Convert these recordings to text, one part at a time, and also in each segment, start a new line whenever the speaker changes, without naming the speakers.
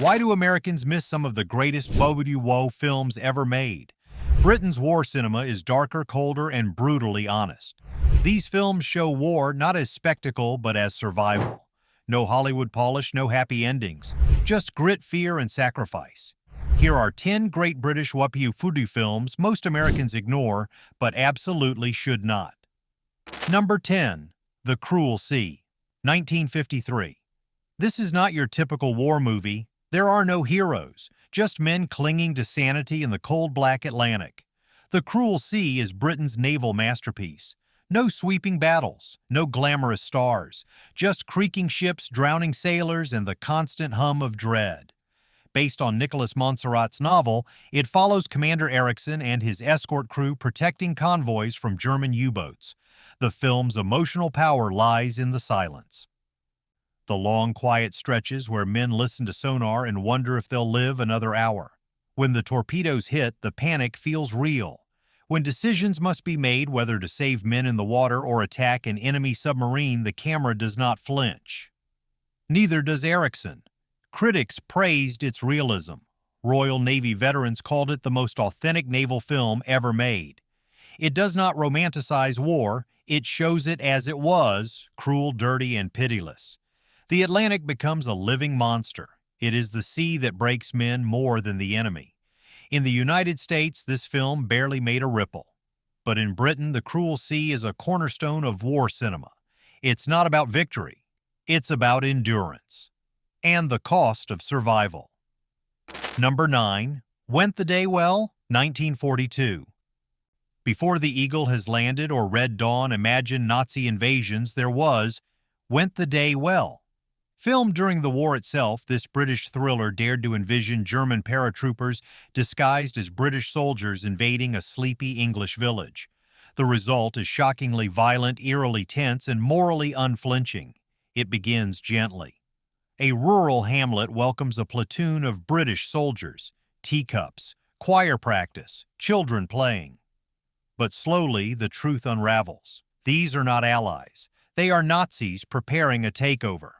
Why do Americans miss some of the greatest WWII films ever made? Britain's war cinema is darker, colder, and brutally honest. These films show war not as spectacle, but as survival. No Hollywood polish, no happy endings. Just grit, fear, and sacrifice. Here are 10 great British WWII films most Americans ignore, but absolutely should not. Number 10. The Cruel Sea, 1953. This is not your typical war movie. There are no heroes, just men clinging to sanity in the cold black Atlantic. The Cruel Sea is Britain's naval masterpiece. No sweeping battles, no glamorous stars, just creaking ships, drowning sailors, and the constant hum of dread. Based on Nicholas Montserrat's novel, it follows Commander Erickson and his escort crew protecting convoys from German U-boats. The film's emotional power lies in the silence. The long, quiet stretches where men listen to sonar and wonder if they'll live another hour. When the torpedoes hit, the panic feels real. When decisions must be made whether to save men in the water or attack an enemy submarine, the camera does not flinch. Neither does Erickson. Critics praised its realism. Royal Navy veterans called it the most authentic naval film ever made. It does not romanticize war, it shows it as it was, cruel, dirty, and pitiless. The Atlantic becomes a living monster. It is the sea that breaks men more than the enemy. In the United States, this film barely made a ripple. But in Britain, The Cruel Sea is a cornerstone of war cinema. It's not about victory. It's about endurance. And the cost of survival. Number 9. Went the Day Well, 1942. Before the Eagle has landed or Red Dawn imagined Nazi invasions, there was Went the Day Well. Filmed during the war itself, this British thriller dared to envision German paratroopers disguised as British soldiers invading a sleepy English village. The result is shockingly violent, eerily tense, and morally unflinching. It begins gently. A rural hamlet welcomes a platoon of British soldiers, teacups, choir practice, children playing. But slowly, the truth unravels. These are not allies. They are Nazis preparing a takeover.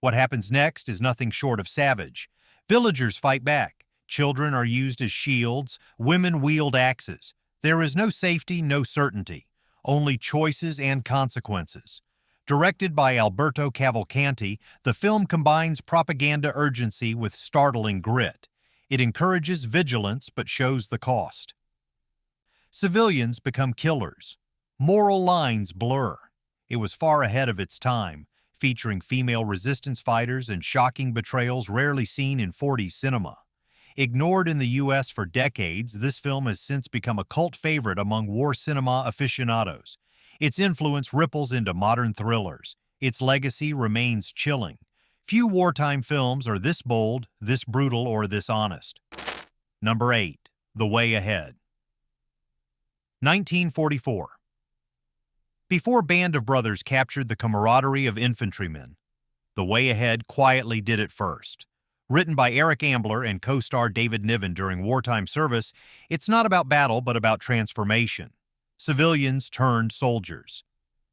What happens next is nothing short of savage. Villagers fight back. Children are used as shields. Women wield axes. There is no safety, no certainty. Only choices and consequences. Directed by Alberto Cavalcanti, the film combines propaganda urgency with startling grit. It encourages vigilance but shows the cost. Civilians become killers. Moral lines blur. It was far ahead of its time, featuring female resistance fighters and shocking betrayals rarely seen in 40s cinema. Ignored in the U.S. for decades, this film has since become a cult favorite among war cinema aficionados. Its influence ripples into modern thrillers. Its legacy remains chilling. Few wartime films are this bold, this brutal, or this honest. Number 8. The Way Ahead, 1944. Before Band of Brothers captured the camaraderie of infantrymen, The Way Ahead quietly did it first. Written by Eric Ambler and co-star David Niven during wartime service, it's not about battle but about transformation. Civilians turned soldiers.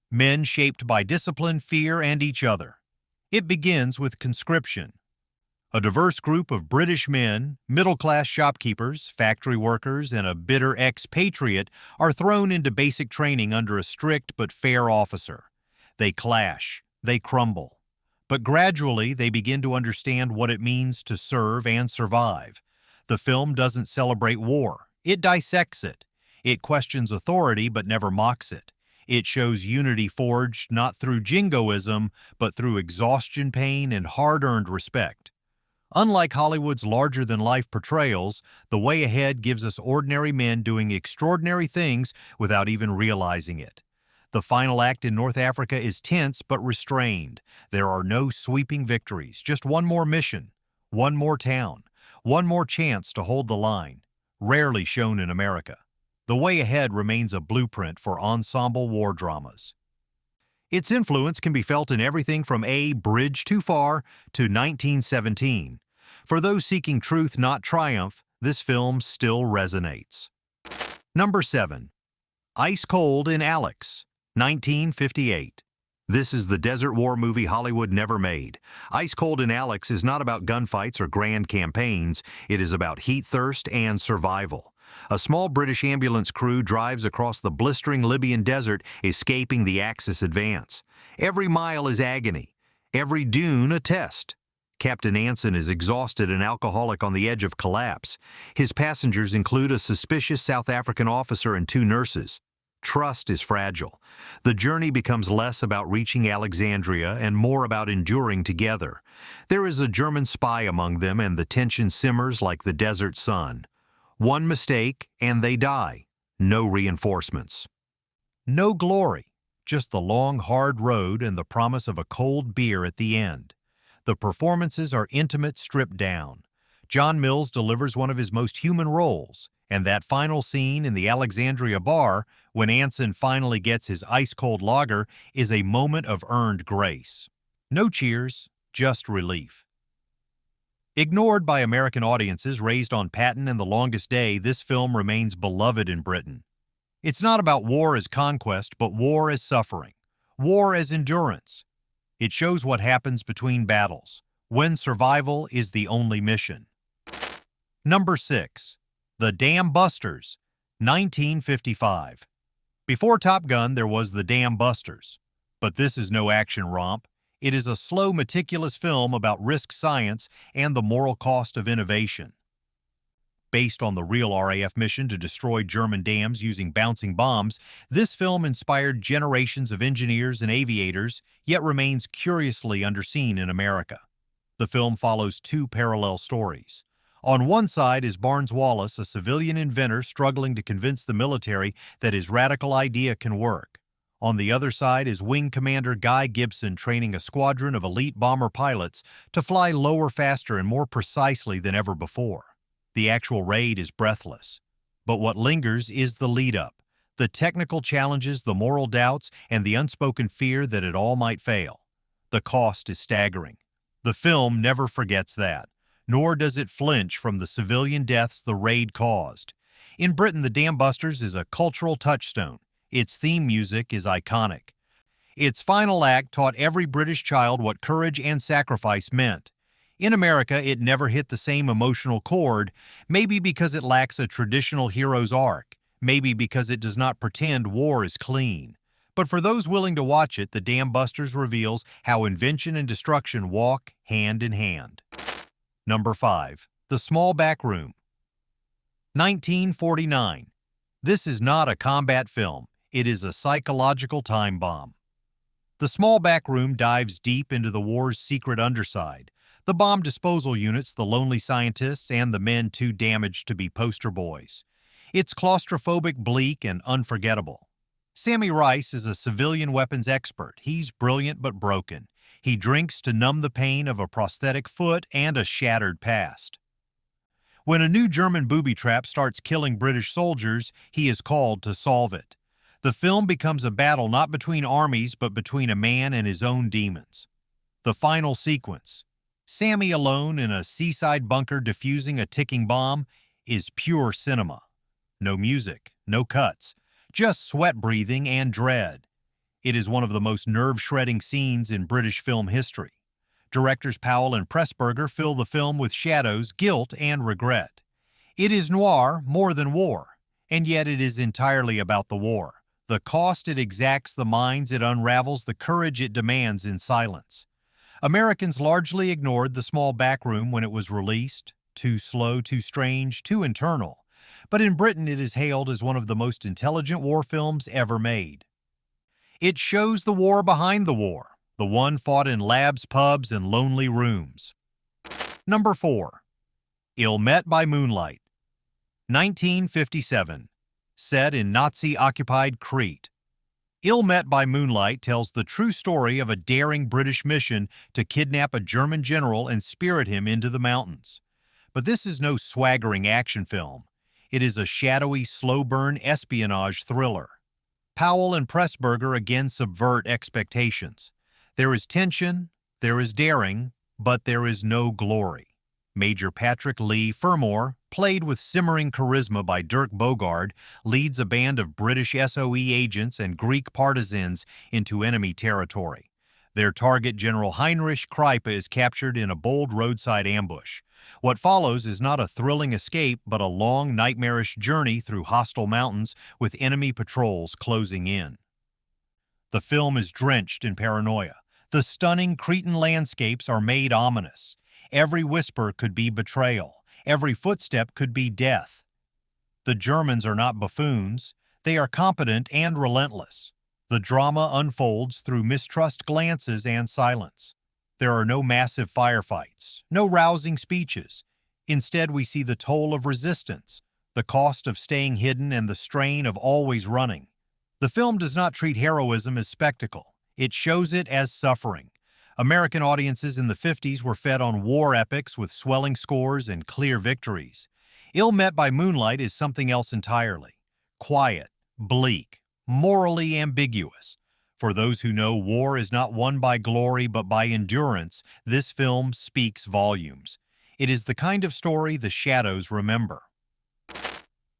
Men shaped by discipline, fear, and each other. It begins with conscription. A diverse group of British men, middle-class shopkeepers, factory workers, and a bitter expatriate are thrown into basic training under a strict but fair officer. They clash, they crumble. But gradually, they begin to understand what it means to serve and survive. The film doesn't celebrate war. It dissects it. It questions authority but never mocks it. It shows unity forged not through jingoism, but through exhaustion, pain, and hard-earned respect. Unlike Hollywood's larger-than-life portrayals, The Way Ahead gives us ordinary men doing extraordinary things without even realizing it. The final act in North Africa is tense but restrained. There are no sweeping victories, just one more mission, one more town, one more chance to hold the line, rarely shown in America. The Way Ahead remains a blueprint for ensemble war dramas. Its influence can be felt in everything from A Bridge Too Far to 1917. For those seeking truth, not triumph, this film still resonates. Number 7. Ice Cold in Alex, 1958. This is the desert war movie Hollywood never made. Ice Cold and Alex is not about gunfights or grand campaigns. It is about heat thirst and survival. A small British ambulance crew drives across the blistering Libyan desert, escaping the Axis advance. Every mile is agony. Every dune a test. Captain Anson is exhausted and alcoholic on the edge of collapse. His passengers include a suspicious South African officer and 2 nurses. Trust is fragile. The journey becomes less about reaching Alexandria and more about enduring together. There is a German spy among them, and the tension simmers like the desert sun. One mistake, and they die. No reinforcements. No glory, just the long, hard road and the promise of a cold beer at the end. The performances are intimate, stripped down. John Mills delivers one of his most human roles, and that final scene in the Alexandria bar, when Anson finally gets his ice-cold lager, is a moment of earned grace. No cheers, just relief. Ignored by American audiences raised on Patton and The Longest Day, this film remains beloved in Britain. It's not about war as conquest, but war as suffering, war as endurance. It shows what happens between battles, when survival is the only mission. Number 6. The Dam Busters, 1955. Before Top Gun, there was The Dam Busters. But this is no action romp. It is a slow, meticulous film about risk science and the moral cost of innovation. Based on the real RAF mission to destroy German dams using bouncing bombs, this film inspired generations of engineers and aviators, yet remains curiously underseen in America. The film follows 2 parallel stories. On one side is Barnes Wallis, a civilian inventor struggling to convince the military that his radical idea can work. On the other side is Wing Commander Guy Gibson training a squadron of elite bomber pilots to fly lower, faster, and more precisely than ever before. The actual raid is breathless. But what lingers is the lead-up, the technical challenges, the moral doubts, and the unspoken fear that it all might fail. The cost is staggering. The film never forgets that. Nor does it flinch from the civilian deaths the raid caused. In Britain, The Dam Busters is a cultural touchstone. Its theme music is iconic. Its final act taught every British child what courage and sacrifice meant. In America, it never hit the same emotional chord, maybe because it lacks a traditional hero's arc, maybe because it does not pretend war is clean. But for those willing to watch it, The Dam Busters reveals how invention and destruction walk hand in hand. Number 5. The Small Back Room, 1949. This is not a combat film. It is a psychological time bomb. The Small Back Room dives deep into the war's secret underside, the bomb disposal units, the lonely scientists, and the men too damaged to be poster boys. It's claustrophobic, bleak, and unforgettable. Sammy Rice is a civilian weapons expert. He's brilliant but broken. He drinks to numb the pain of a prosthetic foot and a shattered past. When a new German booby trap starts killing British soldiers, he is called to solve it. The film becomes a battle not between armies, but between a man and his own demons. The final sequence, Sammy alone in a seaside bunker defusing a ticking bomb, is pure cinema. No music, no cuts, just sweat breathing and dread. It is one of the most nerve-shredding scenes in British film history. Directors Powell and Pressburger fill the film with shadows, guilt, and regret. It is noir more than war, and yet it is entirely about the war. The cost it exacts, the minds it unravels, the courage it demands in silence. Americans largely ignored The Small Back Room when it was released. Too slow, too strange, too internal. But in Britain it is hailed as one of the most intelligent war films ever made. It shows the war behind the war, the one fought in labs, pubs, and lonely rooms. Number 4. Ill Met by Moonlight, 1957. Set in Nazi-occupied Crete. Ill Met by Moonlight tells the true story of a daring British mission to kidnap a German general and spirit him into the mountains. But this is no swaggering action film. It is a shadowy, slow-burn espionage thriller. Powell and Pressburger again subvert expectations. There is tension, there is daring, but there is no glory. Major Patrick Lee Fermor played with simmering charisma by Dirk Bogarde, leads a band of British SOE agents and Greek partisans into enemy territory. Their target, General Heinrich Kreipe, is captured in a bold roadside ambush. What follows is not a thrilling escape, but a long, nightmarish journey through hostile mountains with enemy patrols closing in. The film is drenched in paranoia. The stunning Cretan landscapes are made ominous. Every whisper could be betrayal. Every footstep could be death. The Germans are not buffoons. They are competent and relentless. The drama unfolds through mistrust glances and silence. There are no massive firefights, no rousing speeches. Instead, we see the toll of resistance, the cost of staying hidden, and the strain of always running. The film does not treat heroism as spectacle. It shows it as suffering. American audiences in the 50s were fed on war epics with swelling scores and clear victories. Ill Met by Moonlight is something else entirely. Quiet, bleak, morally ambiguous. For those who know war is not won by glory but by endurance, this film speaks volumes. It is the kind of story the shadows remember.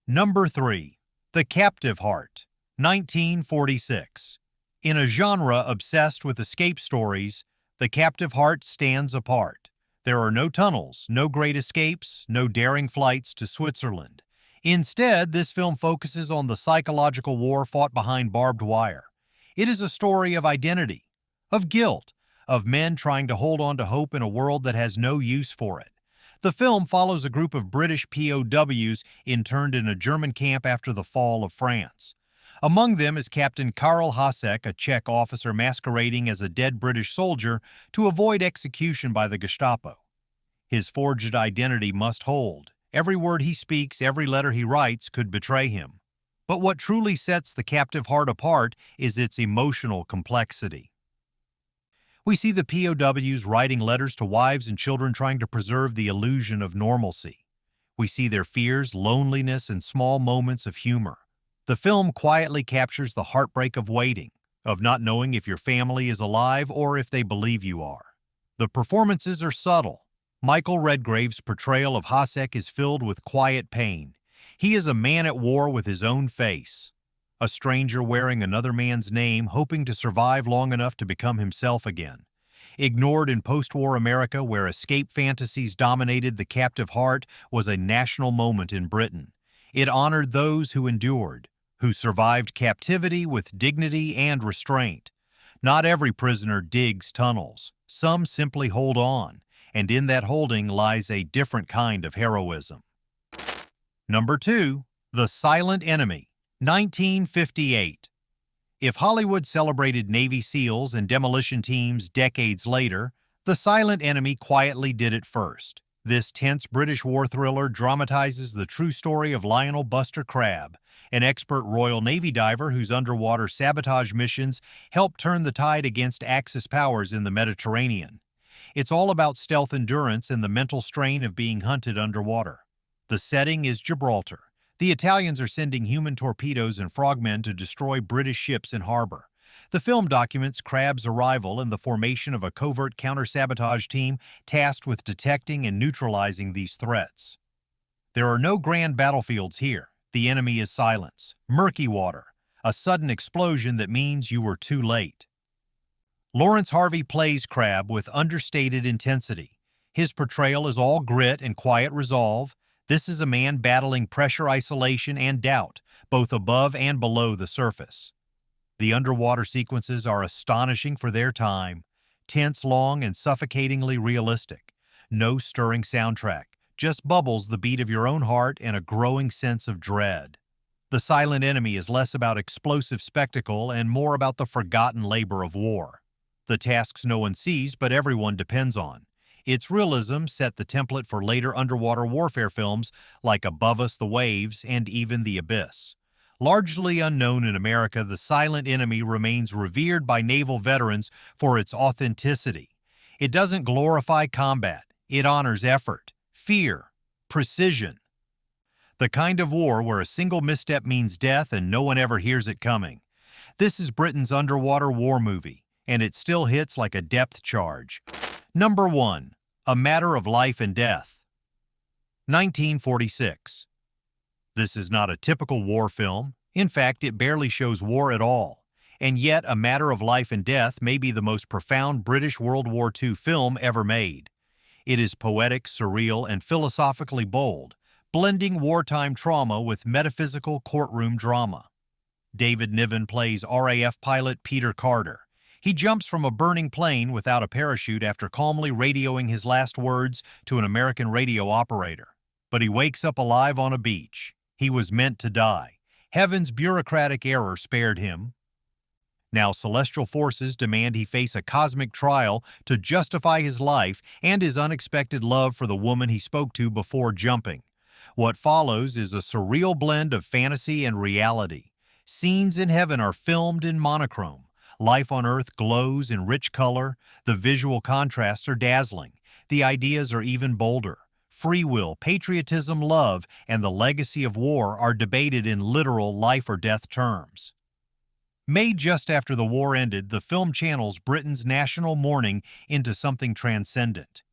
Number 3. The Captive Heart, 1946. In a genre obsessed with escape stories, The Captive Heart stands apart. There are no tunnels, no great escapes, no daring flights to Switzerland. Instead, this film focuses on the psychological war fought behind barbed wire. It is a story of identity, of guilt, of men trying to hold on to hope in a world that has no use for it. The film follows a group of British POWs interned in a German camp after the fall of France. Among them is Captain Karl Hasek, a Czech officer masquerading as a dead British soldier to avoid execution by the Gestapo. His forged identity must hold. Every word he speaks, every letter he writes could betray him. But what truly sets The Captive Heart apart is its emotional complexity. We see the POWs writing letters to wives and children trying to preserve the illusion of normalcy. We see their fears, loneliness, and small moments of humor. The film quietly captures the heartbreak of waiting, of not knowing if your family is alive or if they believe you are. The performances are subtle. Michael Redgrave's portrayal of Hasek is filled with quiet pain. He is a man at war with his own face, a stranger wearing another man's name, hoping to survive long enough to become himself again. Ignored in post-war America, where escape fantasies dominated, The Captive Heart was a national moment in Britain. It honored those who endured, who survived captivity with dignity and restraint. Not every prisoner digs tunnels. Some simply hold on, and in that holding lies a different kind of heroism. Number 2. The Silent Enemy, 1958. If Hollywood celebrated Navy SEALs and demolition teams decades later, The Silent Enemy quietly did it first. This tense British war thriller dramatizes the true story of Lionel Buster Crabbe, an expert Royal Navy diver whose underwater sabotage missions helped turn the tide against Axis powers in the Mediterranean. It's all about stealth endurance and the mental strain of being hunted underwater. The setting is Gibraltar. The Italians are sending human torpedoes and frogmen to destroy British ships in harbor. The film documents Crabbe's arrival and the formation of a covert counter-sabotage team tasked with detecting and neutralizing these threats. There are no grand battlefields here. The enemy is silence, murky water, a sudden explosion that means you were too late. Lawrence Harvey plays Crabbe with understated intensity. His portrayal is all grit and quiet resolve. This is a man battling pressure isolation and doubt, both above and below the surface. The underwater sequences are astonishing for their time, tense, long, and suffocatingly realistic. No stirring soundtrack, just bubbles the beat of your own heart and a growing sense of dread. The Silent Enemy is less about explosive spectacle and more about the forgotten labor of war. The tasks no one sees but everyone depends on. Its realism set the template for later underwater warfare films like Above Us the Waves and even The Abyss. Largely unknown in America, The Silent Enemy remains revered by naval veterans for its authenticity. It doesn't glorify combat. It honors effort, fear, precision. The kind of war where a single misstep means death and no one ever hears it coming. This is Britain's underwater war movie, and it still hits like a depth charge. Number 1. A Matter of Life and Death. 1946. This is not a typical war film. In fact, it barely shows war at all. And yet, A Matter of Life and Death may be the most profound British World War II film ever made. It is poetic, surreal, and philosophically bold, blending wartime trauma with metaphysical courtroom drama. David Niven plays RAF pilot Peter Carter. He jumps from a burning plane without a parachute after calmly radioing his last words to an American radio operator. But he wakes up alive on a beach. He was meant to die. Heaven's bureaucratic error spared him. Now celestial forces demand he face a cosmic trial to justify his life and his unexpected love for the woman he spoke to before jumping. What follows is a surreal blend of fantasy and reality. Scenes in heaven are filmed in monochrome. Life on Earth glows in rich color. The visual contrasts are dazzling. The ideas are even bolder. Free will, patriotism, love, and the legacy of war are debated in literal life-or-death terms. Made just after the war ended, the film channels Britain's national mourning into something transcendent.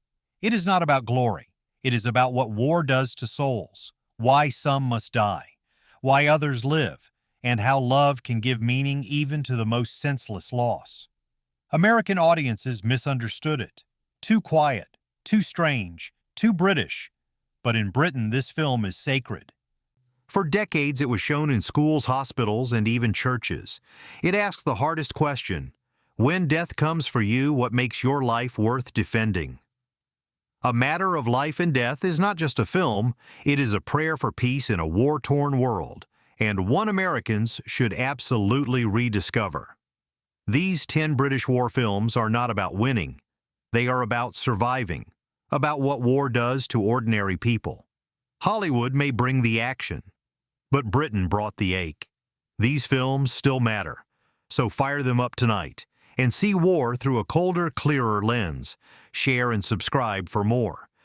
It is not about glory. It is about what war does to souls, why some must die, why others live, and how love can give meaning even to the most senseless loss. American audiences misunderstood it. Too quiet, too strange, too British. But in Britain, this film is sacred. For decades, it was shown in schools, hospitals, and even churches. It asks the hardest question: when death comes for you, what makes your life worth defending? A Matter of Life and Death is not just a film, it is a prayer for peace in a war-torn world, and one Americans should absolutely rediscover. These 10 British war films are not about winning. They are about surviving, about what war does to ordinary people. Hollywood may bring the action, but Britain brought the ache. These films still matter, so fire them up tonight and see war through a colder, clearer lens. Share and subscribe for more.